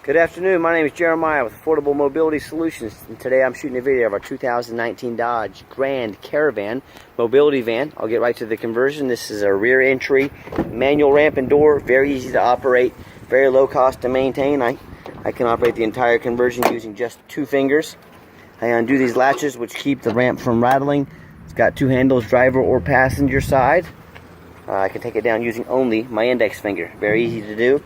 Good afternoon, my name is Jeremiah with Affordable Mobility Solutions, and today I'm shooting a video of our 2019 Dodge Grand Caravan mobility van. I'll get right to the conversion. This is a rear entry, manual ramp and door, very easy to operate, very low cost to maintain. I can operate the entire conversion using just 2 fingers. I undo these latches which keep the ramp from rattling. It's got 2 handles, driver or passenger side. I can take it down using only my index finger, very easy to do.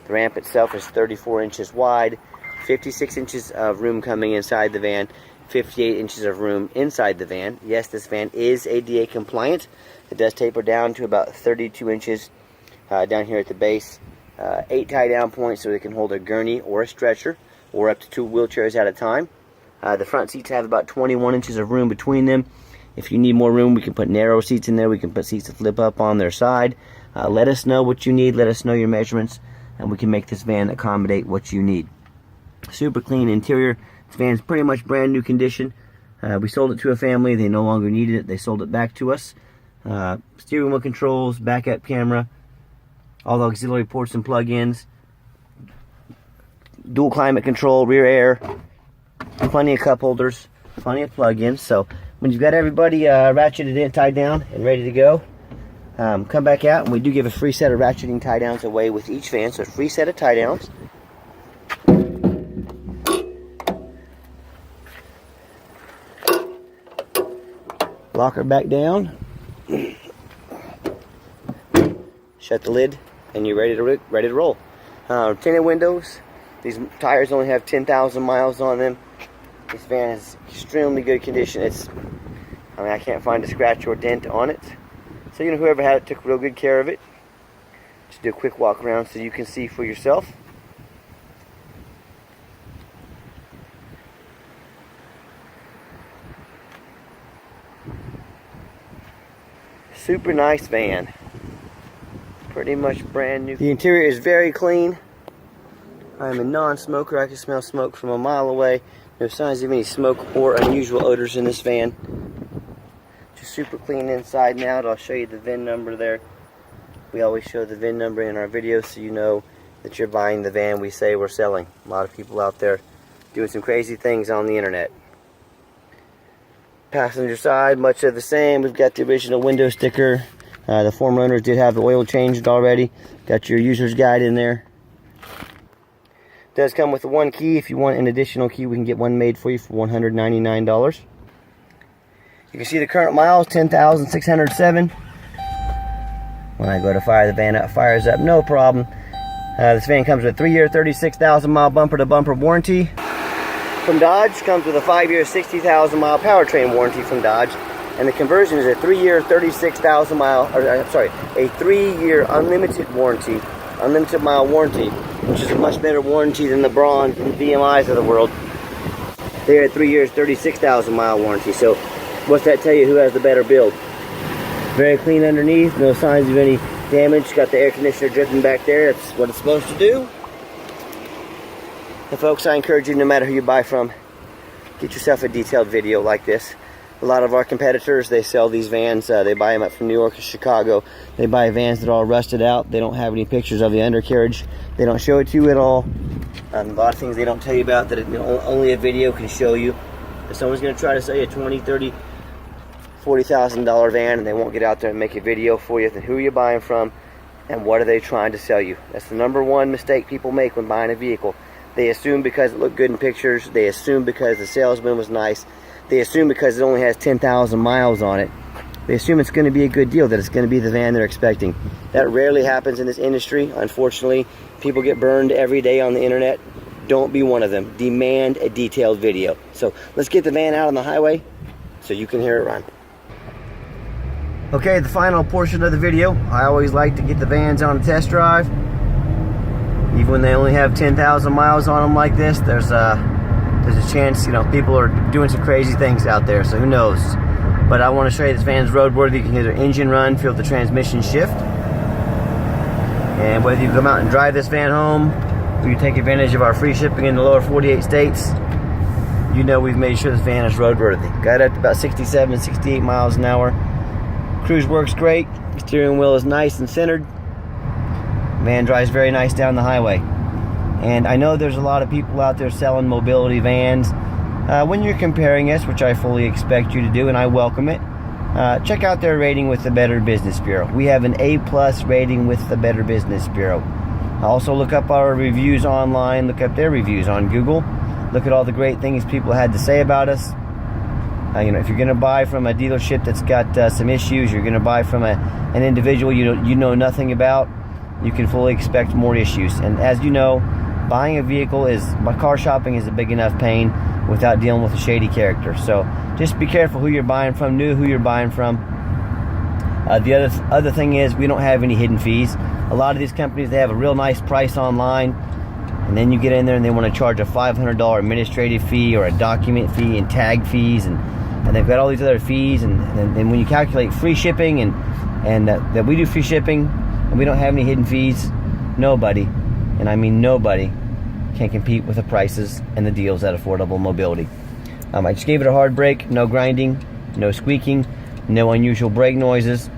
The ramp itself is 34 inches wide, 56 inches of room coming inside the van, 58 inches of room inside the van. Yes, this van is ADA compliant. It does taper down to about 32 inches down here at the base. 8 tie down points so it can hold a gurney or a stretcher or up to 2 wheelchairs at a time. The front seats have about 21 inches of room between them. If you need more room, we can put narrow seats in there. We can put seats that flip up on their side. Let us know what you need. Let us know your measurements, and we can make this van accommodate what you need. Super clean interior. This van's pretty much brand new condition. We sold it to a family. They no longer needed it. They sold it back to us. Steering wheel controls, backup camera, all the auxiliary ports and plug-ins, dual climate control, rear air, plenty of cup holders, plenty of plug-ins. So when you've got everybody ratcheted in, tied down, and ready to go, come back out, and we do give a free set of ratcheting tie downs away with each van, so a free set of tie downs. Lock her back down, shut the lid, and you're ready to roll. Tinted windows. These tires only have 10,000 miles on them. This van is extremely good condition. I can't find a scratch or dent on it. So whoever had it took real good care of it. Just do a quick walk around so you can see for yourself. Super nice van. Pretty much brand new. The interior is very clean. I'm a non-smoker. I can smell smoke from a mile away. No signs of any smoke or unusual odors in this van. Just super clean inside and out. I'll show you the VIN number there. We always show the VIN number in our videos so you know that you're buying the van we say we're selling. A lot of people out there doing some crazy things on the internet. Passenger side, much of the same. We've got the original window sticker. The former owners did have the oil changed already. Got your user's guide in there. Does come with the 1 key. If you want an additional key, we can get one made for you for $199. You can see the current miles, 10,607. When I go to fire the van up, fires up no problem. This van comes with a 3-year, 36,000 mile bumper-to-bumper warranty from Dodge. Comes with a 5-year, 60,000 mile powertrain warranty from Dodge. And the conversion is a 3-year, 36,000 mile, a 3-year unlimited warranty, unlimited mile warranty, which is a much better warranty than the Braun and VMIs of the world. They're at 3 years, 36,000 mile warranty. So what's that tell you who has the better build? Very clean underneath, no signs of any damage. Got the air conditioner dripping back there. That's what it's supposed to do. And folks, I encourage you, no matter who you buy from, get yourself a detailed video like this. A lot of our competitors, they sell these vans. They buy them up from New York or Chicago. They buy vans that are all rusted out. They don't have any pictures of the undercarriage. They don't show it to you at all. A lot of things they don't tell you about that only a video can show you. If someone's going to try to sell you a $20,000, $30,000, $40,000 van and they won't get out there and make a video for you, then who are you buying from and what are they trying to sell you? That's the #1 mistake people make when buying a vehicle. They assume because it looked good in pictures. They assume because the salesman was nice. They assume because it only has 10,000 miles on it. They assume it's going to be a good deal, that it's going to be the van they're expecting. That rarely happens in this industry. Unfortunately, people get burned every day on the internet. Don't be one of them. Demand a detailed video. So let's get the van out on the highway so you can hear it run. Okay, the final portion of the video. I always like to get the vans on a test drive. Even when they only have 10,000 miles on them like this, there's a chance, people are doing some crazy things out there, so who knows. But I want to show you this van's roadworthy. You can hear the engine run, feel the transmission shift. And whether you come out and drive this van home, or you take advantage of our free shipping in the lower 48 states, we've made sure this van is roadworthy. Got it up to about 67, 68 miles an hour. Cruise works great. The steering wheel is nice and centered. Van drives very nice down the highway. And I know there's a lot of people out there selling mobility vans. When you're comparing us, which I fully expect you to do, and I welcome it, check out their rating with the Better Business Bureau. We have an A+ rating with the Better Business Bureau. Also look up our reviews online, look up their reviews on Google. Look at all the great things people had to say about us. If you're going to buy from a dealership that's got some issues, you're going to buy from an individual you know nothing about, you can fully expect more issues. And as you know, buying a vehicle car shopping is a big enough pain without dealing with a shady character. So just be careful who you're buying from, know who you're buying from. The other thing is, we don't have any hidden fees. A lot of these companies, they have a real nice price online, and then you get in there and they want to charge a $500 administrative fee or a document fee and tag fees, and they've got all these other fees, and then when you calculate free shipping and that we do free shipping and we don't have any hidden fees, nobody, and I mean nobody, can compete with the prices and the deals at Affordable Mobility. I just gave it a hard brake, no grinding, no squeaking, no unusual brake noises.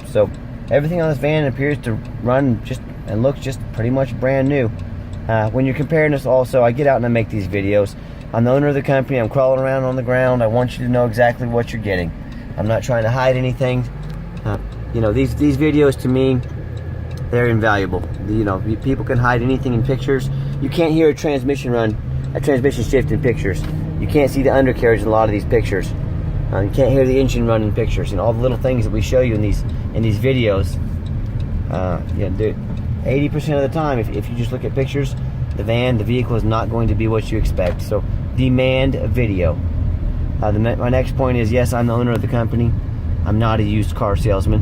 So everything on this van appears to run and looks just pretty much brand new. When you're comparing us, also, I get out and I make these videos. I'm the owner of the company. I'm crawling around on the ground. I want you to know exactly what you're getting. I'm not trying to hide anything. These videos, to me, they're invaluable. People can hide anything in pictures. You can't hear a transmission shift in pictures. You can't see the undercarriage in a lot of these pictures. You can't hear the engine run in pictures. All the little things that we show you in these videos. 80% of the time, if you just look at pictures, the vehicle is not going to be what you expect. So demand a video. My next point is, yes, I'm the owner of the company. I'm not a used car salesman.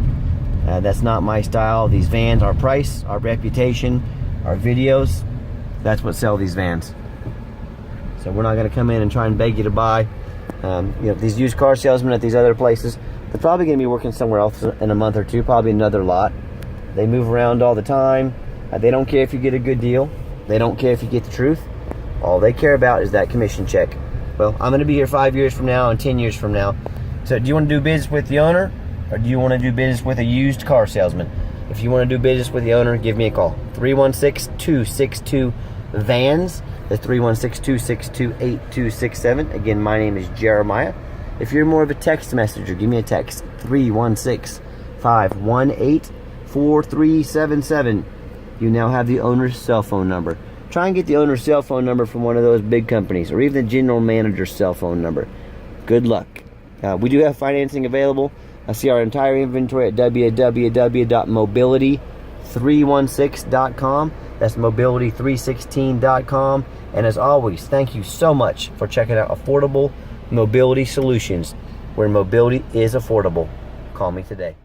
That's not my style. These vans, our price, our reputation, our videos, that's what sell these vans. So we're not going to come in and try and beg you to buy. These used car salesmen at these other places, they're probably going to be working somewhere else in a month or two, probably another lot. They move around all the time. They don't care if you get a good deal. They don't care if you get the truth. All they care about is that commission check. Well, I'm going to be here 5 years from now and 10 years from now. So do you want to do business with the owner, or do you want to do business with a used car salesman? If you want to do business with the owner, give me a call. 316-262-VANS. That's 316-262-8267. Again, my name is Jeremiah. If you're more of a text messenger, give me a text. 316-518-4377. You now have the owner's cell phone number. Try and get the owner's cell phone number from one of those big companies, or even the general manager's cell phone number. Good luck. We do have financing available. See our entire inventory at www.mobility316.com. That's mobility316.com. And as always, thank you so much for checking out Affordable Mobility Solutions, where mobility is affordable. Call me today.